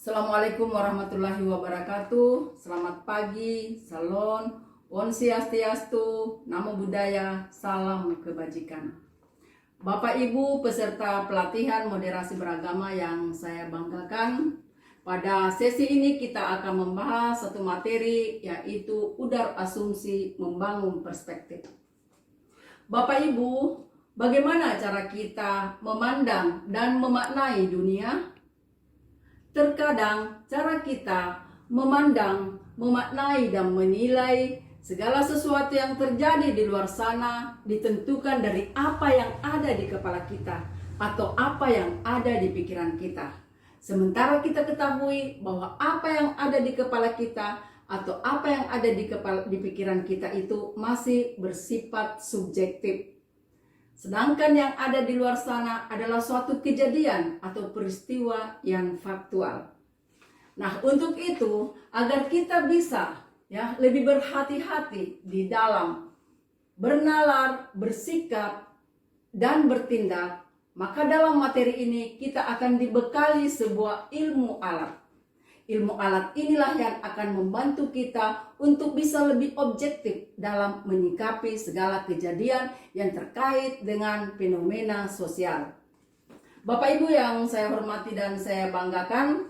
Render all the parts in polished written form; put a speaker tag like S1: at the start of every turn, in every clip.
S1: Assalamualaikum warahmatullahi wabarakatuh. Selamat pagi, salon, Om Swastiastu, Namo Buddhaya, salam kebajikan. Bapak Ibu peserta pelatihan moderasi beragama yang saya banggakan, pada sesi ini kita akan membahas satu materi, yaitu udar asumsi membangun perspektif. Bapak Ibu, bagaimana cara kita memandang dan memaknai dunia? Terkadang cara kita memandang, memaknai dan menilai segala sesuatu yang terjadi di luar sana ditentukan dari apa yang ada di kepala kita atau apa yang ada di pikiran kita. Sementara kita ketahui bahwa apa yang ada di kepala kita atau apa yang ada di pikiran kita itu masih bersifat subjektif. Sedangkan yang ada di luar sana adalah suatu kejadian atau peristiwa yang faktual. Nah, untuk itu agar kita bisa lebih berhati-hati di dalam bernalar, bersikap, dan bertindak, maka dalam materi ini kita akan dibekali sebuah ilmu alat. Ilmu alat inilah yang akan membantu kita untuk bisa lebih objektif dalam menyikapi segala kejadian yang terkait dengan fenomena sosial. Bapak Ibu yang saya hormati dan saya banggakan,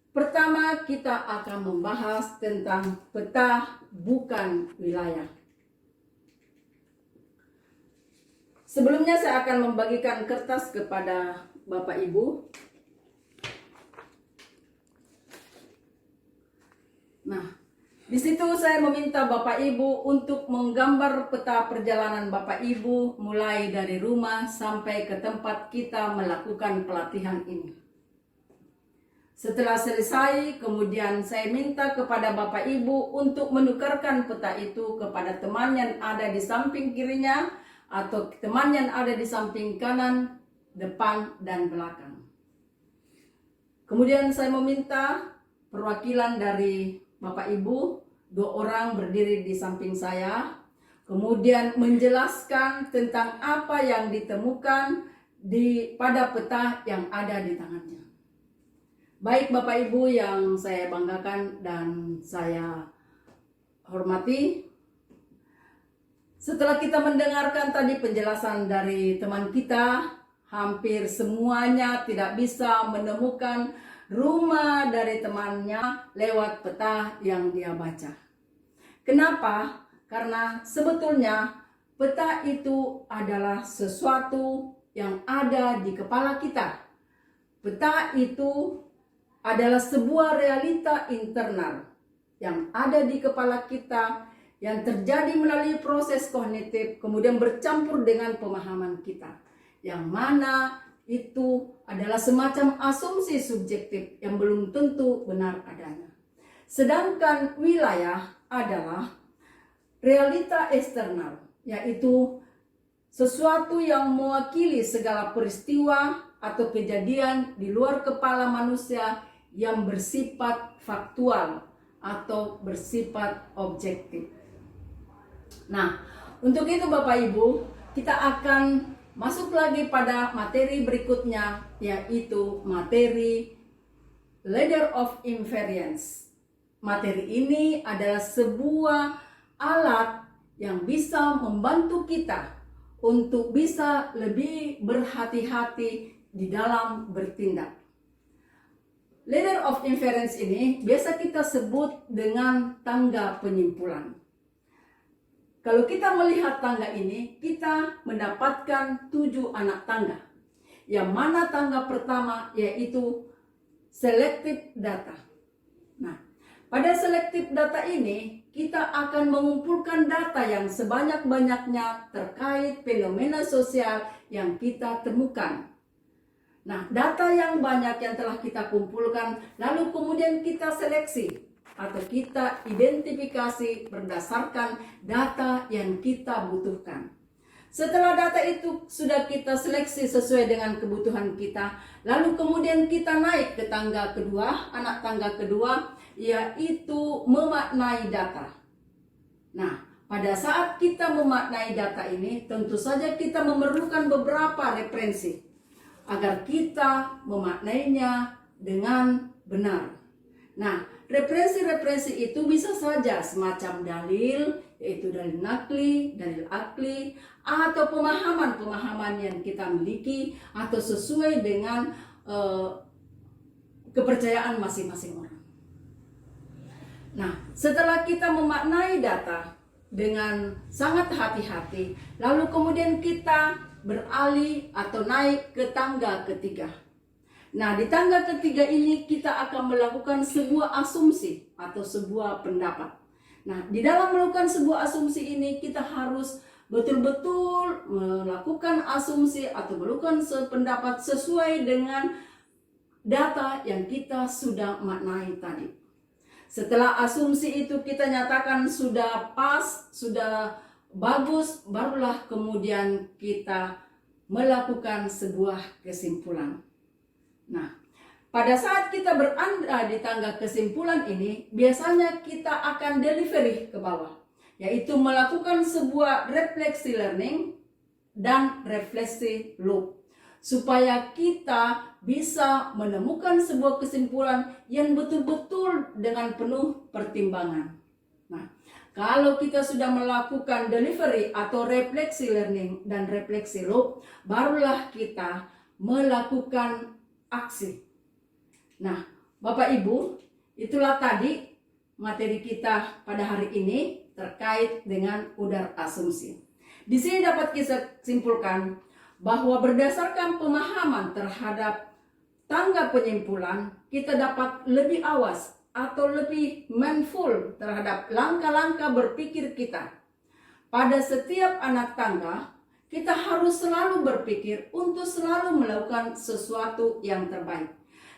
S1: pertama kita akan membahas tentang peta bukan wilayah. Sebelumnya saya akan membagikan kertas kepada Bapak Ibu. Nah, di situ saya meminta Bapak Ibu untuk menggambar peta perjalanan Bapak Ibu mulai dari rumah sampai ke tempat kita melakukan pelatihan ini. Setelah selesai, kemudian saya minta kepada Bapak Ibu untuk menukarkan peta itu kepada teman yang ada di samping kirinya atau teman yang ada di samping kanan, depan, dan belakang. Kemudian saya meminta perwakilan dari Bapak Ibu, 2 orang berdiri di samping saya, kemudian menjelaskan tentang apa yang ditemukan pada peta yang ada di tangannya. Baik Bapak Ibu yang saya banggakan dan saya hormati, setelah kita mendengarkan tadi penjelasan dari teman kita, hampir semuanya tidak bisa menemukan rumah dari temannya lewat peta yang dia baca. Kenapa? Karena sebetulnya peta itu adalah sesuatu yang ada di kepala kita. Peta itu adalah sebuah realita internal yang ada di kepala kita, yang terjadi melalui proses kognitif, kemudian bercampur dengan pemahaman kita, yang mana itu adalah semacam asumsi subjektif yang belum tentu benar adanya. Sedangkan wilayah adalah realita eksternal, yaitu sesuatu yang mewakili segala peristiwa atau kejadian di luar kepala manusia yang bersifat faktual atau bersifat objektif. Nah, untuk itu Bapak Ibu, kita akan masuk lagi pada materi berikutnya, yaitu materi ladder of inference. Materi ini adalah sebuah alat yang bisa membantu kita untuk bisa lebih berhati-hati di dalam bertindak. Ladder of inference ini biasa kita sebut dengan tangga penyimpulan. Kalau kita melihat tangga ini, kita mendapatkan 7 anak tangga. Yang mana tangga pertama yaitu selective data. Nah, pada selective data ini, kita akan mengumpulkan data yang sebanyak-banyaknya terkait fenomena sosial yang kita temukan. Nah, data yang banyak yang telah kita kumpulkan, lalu kemudian kita seleksi atau kita identifikasi berdasarkan data yang kita butuhkan. Setelah data itu sudah kita seleksi sesuai dengan kebutuhan kita, lalu kemudian kita naik ke tangga kedua, anak tangga kedua, yaitu memaknai data. Nah, pada saat kita memaknai data ini, tentu saja kita memerlukan beberapa referensi agar kita memaknainya dengan benar. Nah, referensi-referensi itu bisa saja semacam dalil, yaitu dalil nakli, dalil akli, atau pemahaman-pemahaman yang kita miliki, atau sesuai dengan kepercayaan masing-masing orang. Nah, setelah kita memaknai data dengan sangat hati-hati, lalu kemudian kita beralih atau naik ke tangga ketiga. Nah, di tangga ketiga ini kita akan melakukan sebuah asumsi atau sebuah pendapat. Nah, di dalam melakukan sebuah asumsi ini kita harus betul-betul melakukan asumsi atau melakukan pendapat sesuai dengan data yang kita sudah maknai tadi. Setelah asumsi itu kita nyatakan sudah pas, sudah bagus, barulah kemudian kita melakukan sebuah kesimpulan. Nah, pada saat kita berada di tangga kesimpulan ini, biasanya kita akan delivery ke bawah, yaitu melakukan sebuah refleksi learning dan refleksi loop, supaya kita bisa menemukan sebuah kesimpulan yang betul-betul dengan penuh pertimbangan. Nah, kalau kita sudah melakukan delivery atau refleksi learning dan refleksi loop, barulah kita melakukan aksi. Nah, Bapak Ibu, itulah tadi materi kita pada hari ini terkait dengan udar asumsi. Di sini dapat kita simpulkan bahwa berdasarkan pemahaman terhadap tangga penyimpulan, kita dapat lebih awas atau lebih mindful terhadap langkah-langkah berpikir kita. Pada setiap anak tangga, kita harus selalu berpikir untuk selalu melakukan sesuatu yang terbaik.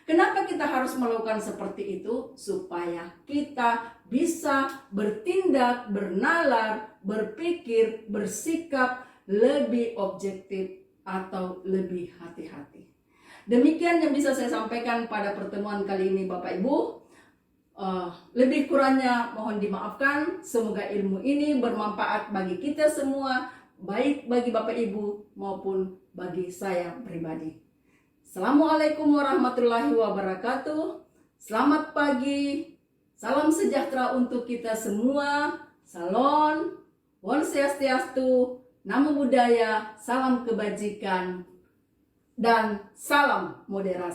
S1: Kenapa kita harus melakukan seperti itu? Supaya kita bisa bertindak, bernalar, berpikir, bersikap lebih objektif atau lebih hati-hati. Demikian yang bisa saya sampaikan pada pertemuan kali ini, Bapak Ibu. Lebih kurangnya mohon dimaafkan. Semoga ilmu ini bermanfaat bagi kita semua, baik bagi Bapak Ibu maupun bagi saya pribadi. Assalamualaikum warahmatullahi wabarakatuh. Selamat pagi. Salam sejahtera untuk kita semua. Salon, Won Swastiastu, Namo Buddhaya, salam kebajikan, dan salam moderasi.